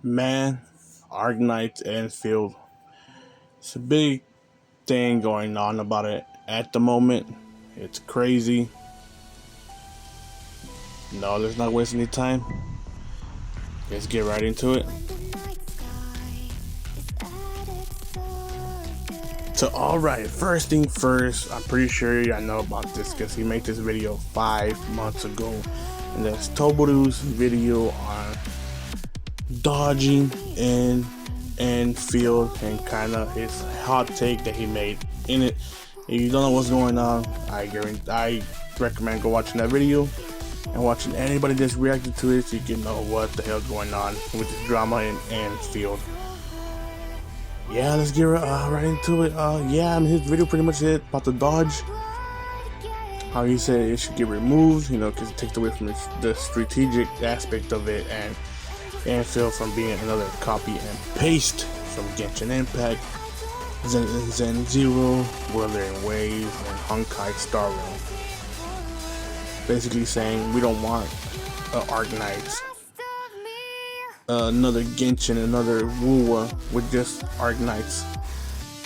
Man, Arknights Endfield. It's a big thing going on about it at the moment. It's crazy. No, let's not waste any time. Let's get right into it. So, alright, first thing first, I'm pretty sure I know about this because he made this video 5 months ago. And that's Toborus video on dodging and field and kind of his hot take that he made in it. If you don't know what's going on, I recommend go watching that video and watching anybody that's reacted to it so you can know what the hell's going on with this drama in field. Yeah, let's get right into it. His video pretty much said about the dodge. How he said it should get removed, because it takes away from the strategic aspect of it, and feel from being another copy and paste from Genshin Impact, Zen Zero, Wuthering Waves, and Honkai Star Rail. Basically saying we don't want Arknights, another Genshin, another WUWA with just Arknights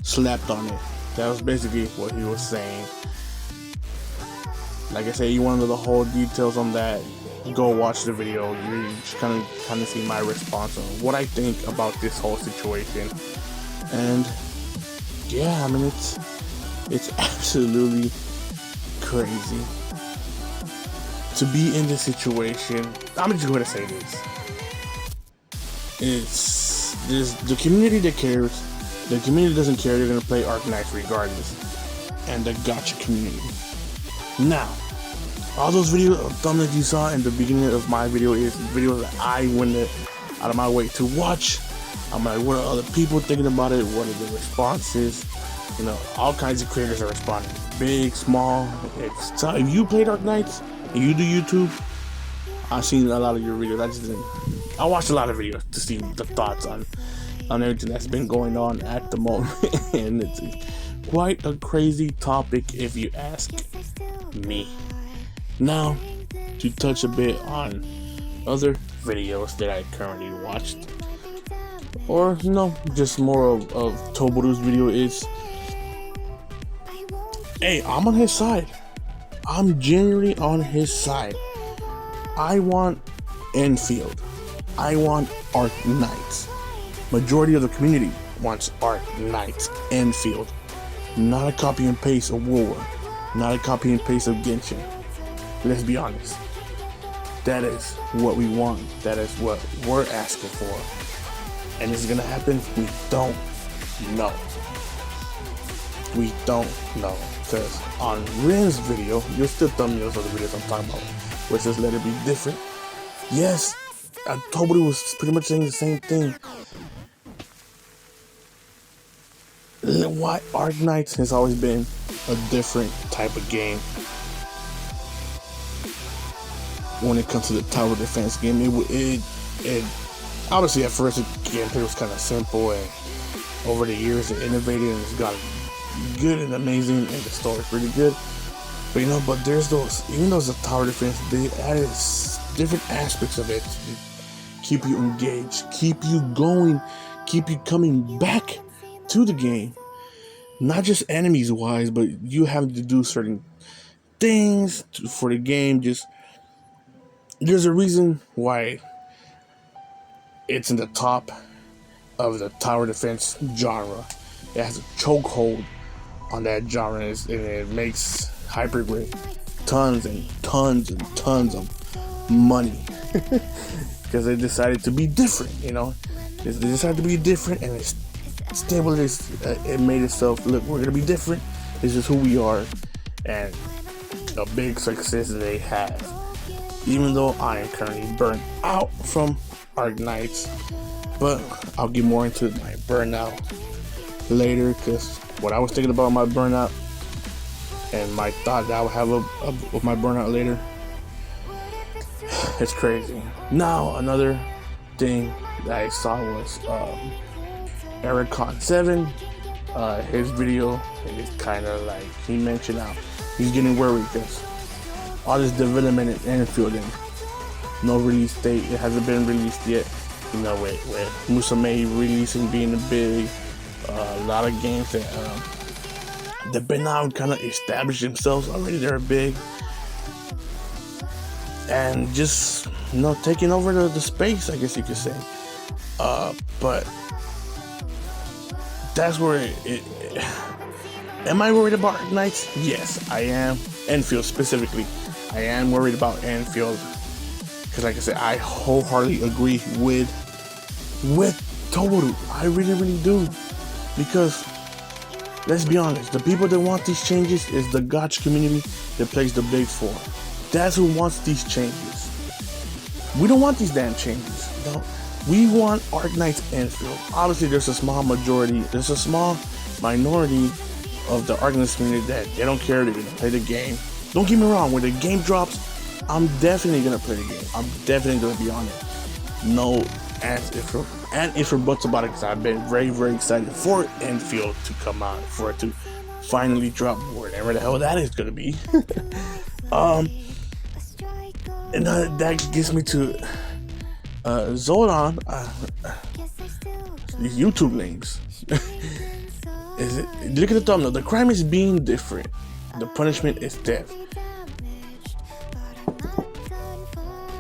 slapped on it. That was basically what he was saying. Like I said, you want to know the whole details on that, go watch the video. You just kind of see my response on what I think about this whole situation. And yeah, I mean it's absolutely crazy to be in this situation. I'm just going to say this: there's the community that cares. The community doesn't care. They're going to play Arknights regardless, and the gotcha community. Now, all those video thumbnails you saw in the beginning of my video is videos that I went out of my way to watch. I'm like, what are other people thinking about it? What are the responses? All kinds of creators are responding, big, small. If you played Arknights and you do YouTube, I've seen a lot of your videos. I watched a lot of videos to see the thoughts on everything that's been going on at the moment, and it's quite a crazy topic if you ask me. Now, to touch a bit on other videos that I currently watched, or just more of Toborus' video is, hey, I'm on his side. I'm genuinely on his side. I want Endfield. I want Arknights. Majority of the community wants Arknights Endfield. Not a copy and paste of WUWA. Not a copy and paste of Genshin. Let's be honest. That is what we want. That is what we're asking for. And is it gonna happen? We don't know. We don't know. Because on Rin's video, you'll still thumbnails of the videos I'm talking about, which says let it be different. Yes, Toborus was pretty much saying the same thing. Why Arknights has always been a different type of game. When it comes to the tower defense game, it obviously at first the gameplay was kind of simple, and over the years it innovated and it's gotten good and amazing, and the story's pretty good. But there's those, even though it's a tower defense, they added different aspects of it to keep you engaged, keep you going, keep you coming back to the game. Not just enemies wise, but you have to do certain things for the game. There's a reason why it's in the top of the tower defense genre. It has a chokehold on that genre, and it makes Hypergrade tons and tons and tons of money because they decided to be different. They decided to be different, and it's stable. It made itself look. We're gonna be different. This is who we are, and a big success they have. Even though I am currently burnt out from Arknights, but I'll get more into my burnout later, because what I was thinking about my burnout and my thought that I would have of my burnout later, it's crazy. Now, another thing that I saw was Arknights 7, his video is kind of like, he mentioned how he's getting worried because all this development in Endfield and no release date, it hasn't been released yet. You know, with Musume releasing being big, a lot of games that they've been now kind of established themselves already. They're big, and just taking over the space, I guess you could say. But that's where am I worried about Arknights? Yes, I am. Endfield specifically, I am worried about Endfield because, like I said, I wholeheartedly agree with Toborus. I really do, because let's be honest, the people that want these changes is the gacha community that plays the Big Four. That's who wants these changes. We don't want these damn changes. We want Arknights Endfield. Obviously, there's a small majority, there's a small minority of the Arknights community that they don't care, they're gonna play the game. Don't get me wrong, when the game drops, I'm definitely gonna play the game. I'm definitely gonna be on it. No ands, ifs, or buts about it, because I've been very excited for Endfield to come out, for it to finally drop, whatever the hell that is gonna be. And that gets me to Zolon. These YouTube names. Look at the thumbnail. The crime is being different. The punishment is death.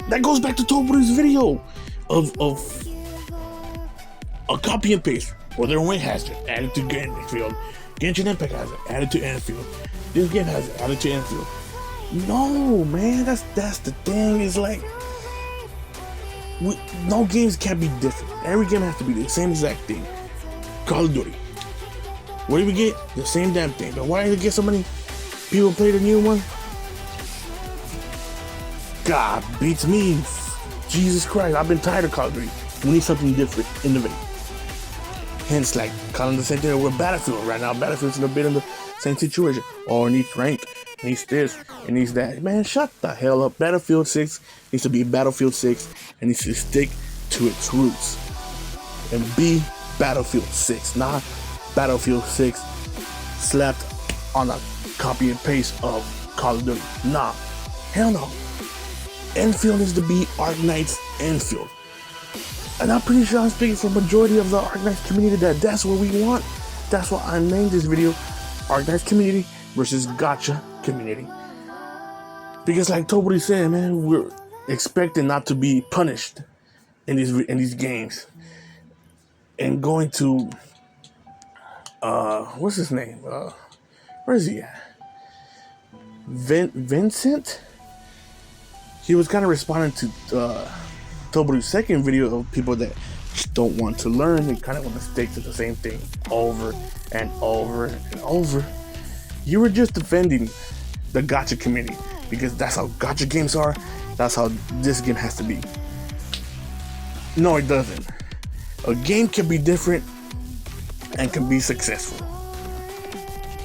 That goes back to Toborus' video of a copy and paste. Whether one has it added to Endfield, Genshin Impact has it added to Endfield. This game has it added to Endfield. No, man, that's the thing. It's like no games can be different. Every game has to be the same exact thing. Call of Duty. What do we get? The same damn thing. But why did we get so many people play the new one? God beats me. Jesus Christ, I've been tired of Call of Duty. We need something different, innovate. Hence, like calling the same thing with Battlefield right now. Battlefield's in a bit in the same situation. Oh, it needs rank, it needs this, it needs that. Man, shut the hell up. Battlefield 6 needs to be Battlefield 6 and needs to stick to its roots and be Battlefield 6, not Battlefield 6 slapped on a copy and paste of Call of Duty. Nah, hell no. Endfield needs to be Arknights Endfield. And I'm pretty sure I'm speaking for the majority of the Arknights community that's what we want. That's why I named this video Arknights community versus gacha community. Because like Toborus said, man, we're expecting not to be punished in these games. And going to what's his name? Where is he at? Vincent? He was kind of responding to Toborus' second video of people that just don't want to learn and kind of want to stick to the same thing over and over and over. You were just defending the gacha community because that's how gacha games are. That's how this game has to be. No, it doesn't. A game can be different and can be successful.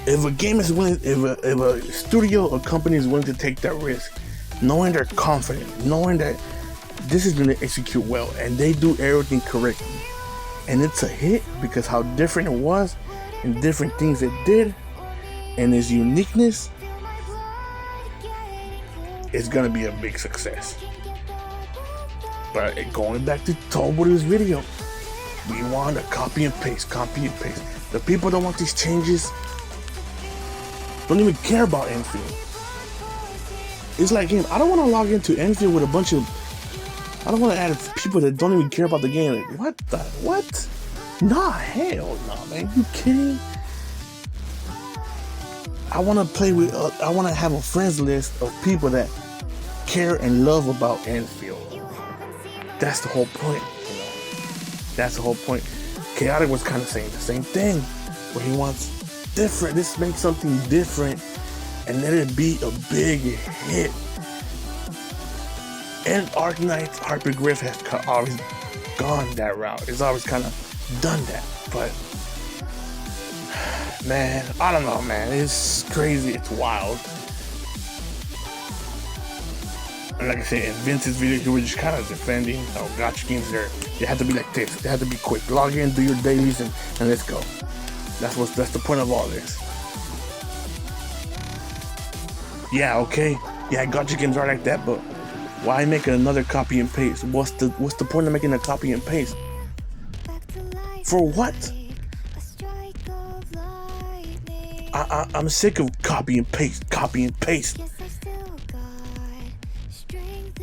If a game is willing, if a studio or company is willing to take that risk, knowing they're confident, knowing that this is going to execute well and they do everything correctly, and it's a hit because how different it was and different things it did and its uniqueness, it's going to be a big success. But going back to Toborus' video, we want to copy and paste. The people don't want these changes, don't even care about Endfield. It's like, I don't want to log into Endfield with a bunch of, I don't want to add people that don't even care about the game. Like, what? Nah, hell no, man. You kidding? I want to play with, I want to have a friends list of people that care and love about Endfield. That's the whole point, That's the whole point. Chaotic was kind of saying the same thing, where he wants different. Let's make something different and let it be a big hit. And Arknights, Harper Griff has always gone that route. It's always kind of done that. But man, I don't know, man. It's crazy. It's wild. And like I said, in Vince's video, he was just kind of defending gacha games there. They had to be like this. They had to be quick. Log in, do your dailies, and let's go. That's the point of all this. Yeah, okay. Yeah, gacha games are like that, but Why make another copy and paste? What's the point of making a copy and paste? For what? I'm sick of copy and paste.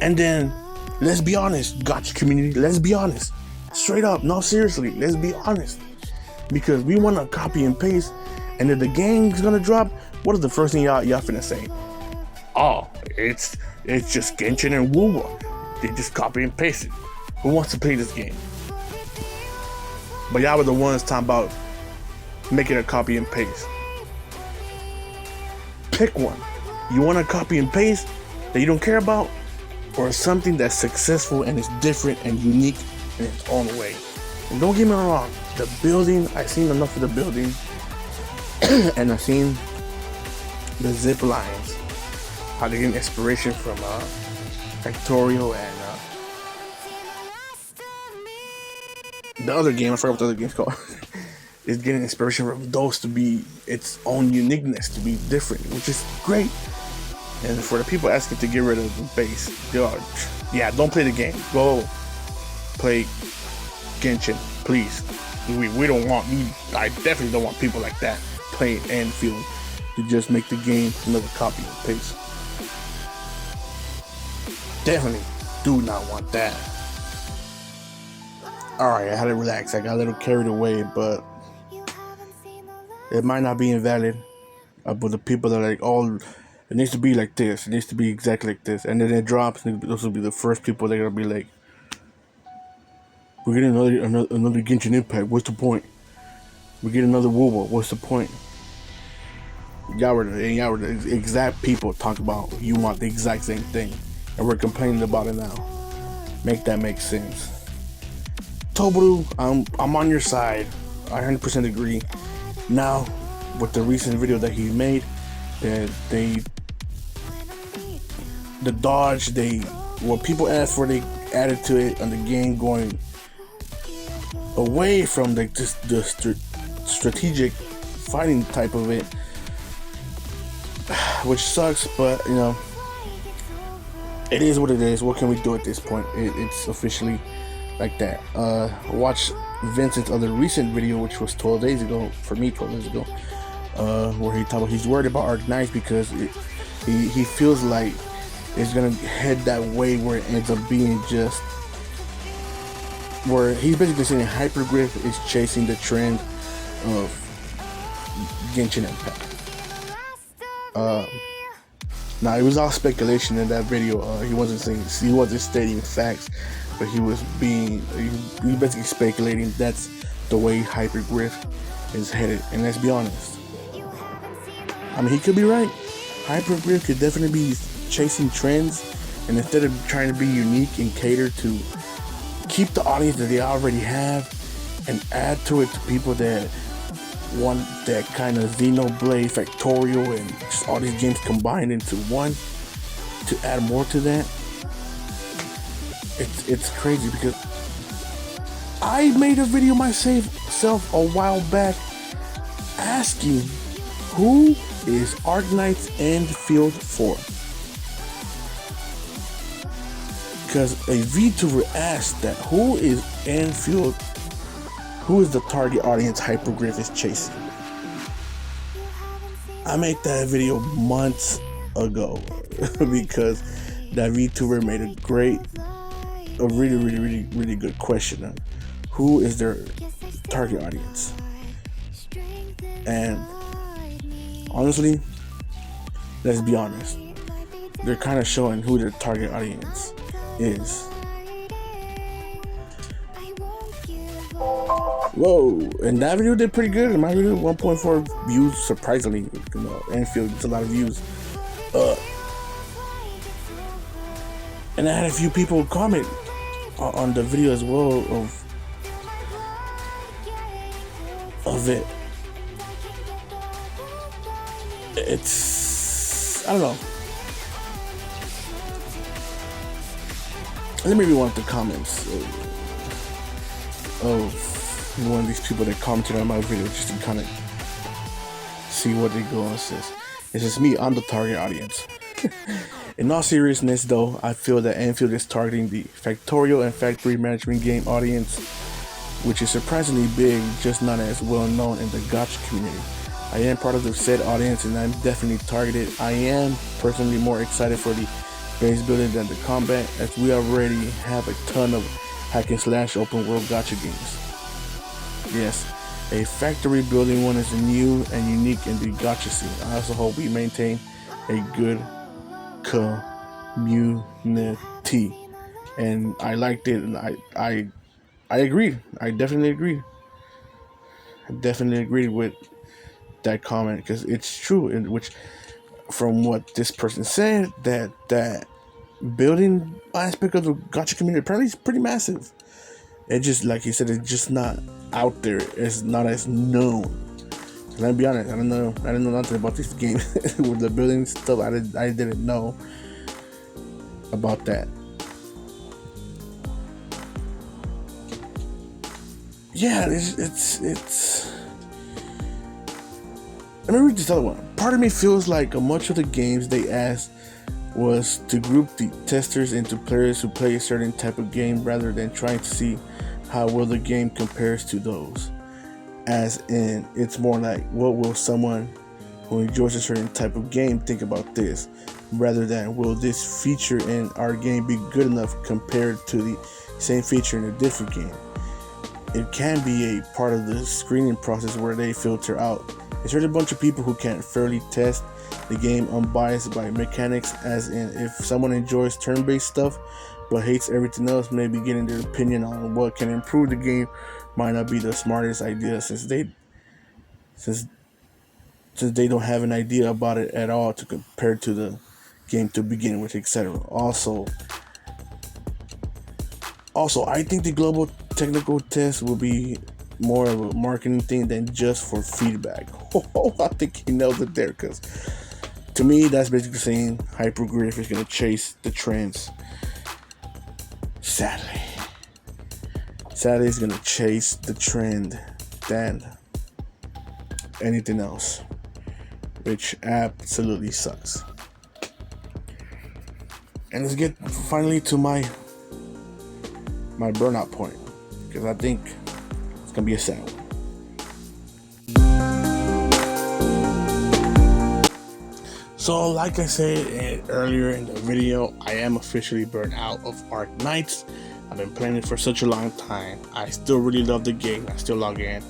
And then, let's be honest, gotcha community, let's be honest. Straight up, no, seriously, let's be honest. Because we want to copy and paste, and if the game's gonna drop, what is the first thing y'all finna say? Oh, it's just Genshin and WUWA. They just copy and paste it. Who wants to play this game? But y'all were the ones talking about making a copy and paste. Pick one. You want to copy and paste that you don't care about, or something that's successful and is different and unique in its own way. And don't get me wrong, the building, I've seen enough of the building, and I've seen the zip lines, how they get inspiration from Factorial and the other game, I forgot what the other game's called, is getting inspiration from those to be its own uniqueness, to be different, which is great. And for the people asking to get rid of the base, yeah, don't play the game. Go play Genshin, please. We don't want, I definitely don't want people like that playing Endfield to just make the game another copy and paste. Definitely do not want that. Alright, I had to relax. I got a little carried away, but it might not be invalid. But the people that are like, oh, it needs to be like this, it needs to be exactly like this, and then it drops, and those will be the first people that are gonna be like, we're getting another Genshin Impact, what's the point? We get another WUWA, what's the point? Y'all were the exact people talk about you want the exact same thing, and we're complaining about it now. Make that make sense. Toborus, I'm on your side. I 100% agree. Now, with the recent video that he made, that the dodge, what people asked for, they added to it on the game, going away from the strategic fighting type of it, which sucks, but you know, it is what it is. What can we do at this point? It's officially like that. Watch Vincent's other recent video, which was 12 days ago, for me 12 days ago, where he talked about he's worried about Arknights because he feels like it's gonna head that way where it ends up being just where he's basically saying Hyperglyph is chasing the trend of Genshin Impact. Now it was all speculation in that video. He wasn't stating facts, but he was basically speculating that's the way Hyperglyph is headed. And let's be honest, I mean, he could be right. Hyperglyph could definitely be chasing trends, and instead of trying to be unique and cater to keep the audience that they already have and add to it to people that want that kind of Xenoblade, Factorial, and just all these games combined into one, to add more to that. It's crazy because I made a video myself a while back asking who is Arknights Endfield for, because a VTuber asked that who is Endfield, who is the target audience Hyperglyph is chasing. I made that video months ago because that VTuber made a really good question on who is their target audience. And honestly, let's be honest, they're kind of showing who their target audience is. Whoa, and that video did pretty good. In my video, 1.4 views, surprisingly. You know, Endfield gets a lot of views. And I had a few people comment on the video as well of it. It's, I don't know. Let me read one of the comments of one of these people that commented on my video, just to kind of see what they go on. Says, it's just me, I'm the target audience. In all seriousness, though, I feel that Enfield is targeting the factorial and factory management game audience, which is surprisingly big, just not as well known in the gacha community. I am part of the said audience and I'm definitely targeted. I am personally more excited for the base building than the combat, as we already have a ton of hack and slash open world gacha games. Yes, a factory building one is new and unique in the gacha scene. I also hope we maintain a good community, and I liked it, and I agreed. I definitely agreed. I definitely agreed with that comment because it's true. In which, from what this person said, that building aspect of the gacha community apparently is pretty massive. It just, like he said, it's just not out there. It's not as known. And I'll be honest, I didn't know nothing about this game with the building stuff. I didn't know about that. Yeah, it's. Let me read this other one. Part of me feels like much of the games they asked was to group the testers into players who play a certain type of game rather than trying to see how well the game compares to those. As in, it's more like, what will someone who enjoys a certain type of game think about this, rather than, will this feature in our game be good enough compared to the same feature in a different game. It can be a part of the screening process where they filter out a certain bunch of people who can't fairly test the game unbiased by mechanics, as in, if someone enjoys turn-based stuff but hates everything else, maybe getting their opinion on what can improve the game might not be the smartest idea, since they don't have an idea about it at all to compare to the game to begin with, etc. Also, I think the global technical test will be more of a marketing thing than just for feedback. I think he nailed it there, because to me, that's basically saying Hypergriff is going to chase the trends. Sadly, it's going to chase the trend than anything else, which absolutely sucks. And let's get finally to my burnout point, because I think it's gonna be a sad one. So, like I said earlier in the video, I am officially burnt out of Arknights. I've been playing it for such a long time. I still really love the game. I still log in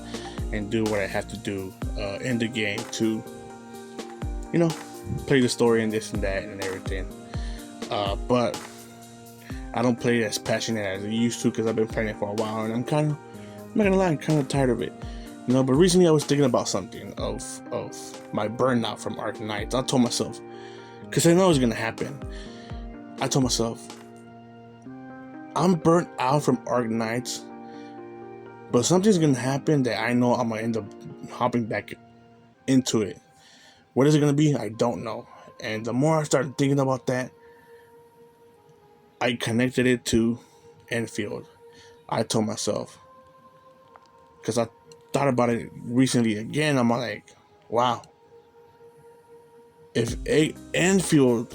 and do what I have to do in the game to, play the story and this and that and everything. But I don't play it as passionate as I used to, because I've been playing it for a while, and I'm not gonna lie, I'm kind of tired of it. But recently I was thinking about something of my burnout from Arknights. I told myself, because I know it's gonna happen, I told myself, I'm burnt out from Arknights, but something's gonna happen that I know I'm gonna end up hopping back into it. What is it gonna be? I don't know. And the more I started thinking about that, I connected it to Endfield. I told myself, because I thought about it recently again, I'm like, wow. If Endfield,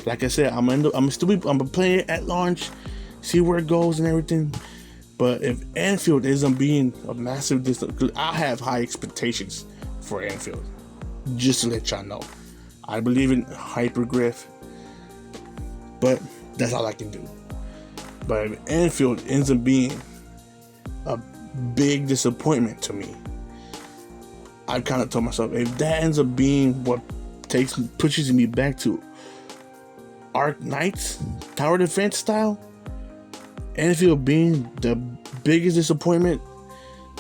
like I said, I'm playing it at launch, see where it goes and everything. But if Endfield isn't being a massive distance, I have high expectations for Endfield. Just to let y'all know, I believe in Hypergriff, but that's all I can do. But if Endfield ends up being a big disappointment to me, I kind of told myself, if that ends up being what pushes me back to Arknights tower defense style, Endfield being the biggest disappointment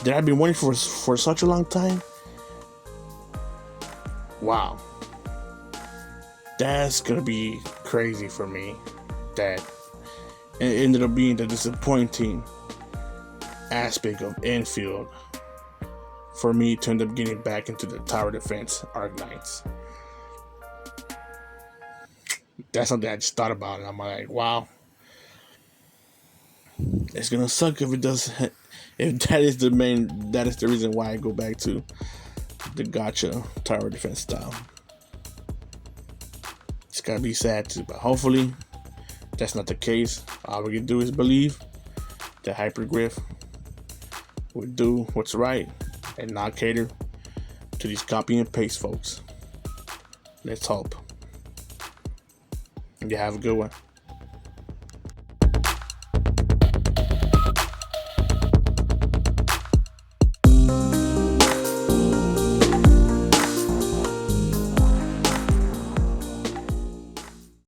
that I've been waiting for such a long time, wow, that's gonna be crazy for me. That it ended up being the disappointing aspect of Endfield for me to end up getting back into the tower defense Arknights. That's something I just thought about, and I'm like, wow, it's gonna suck if it does. If that is the reason why I go back to the gacha tower defense style. It's gotta be sad too. But hopefully, that's not the case. All we can do is believe that Hypergriff will do what's right and not cater to these copy and paste folks. Let's hope. You have a good one.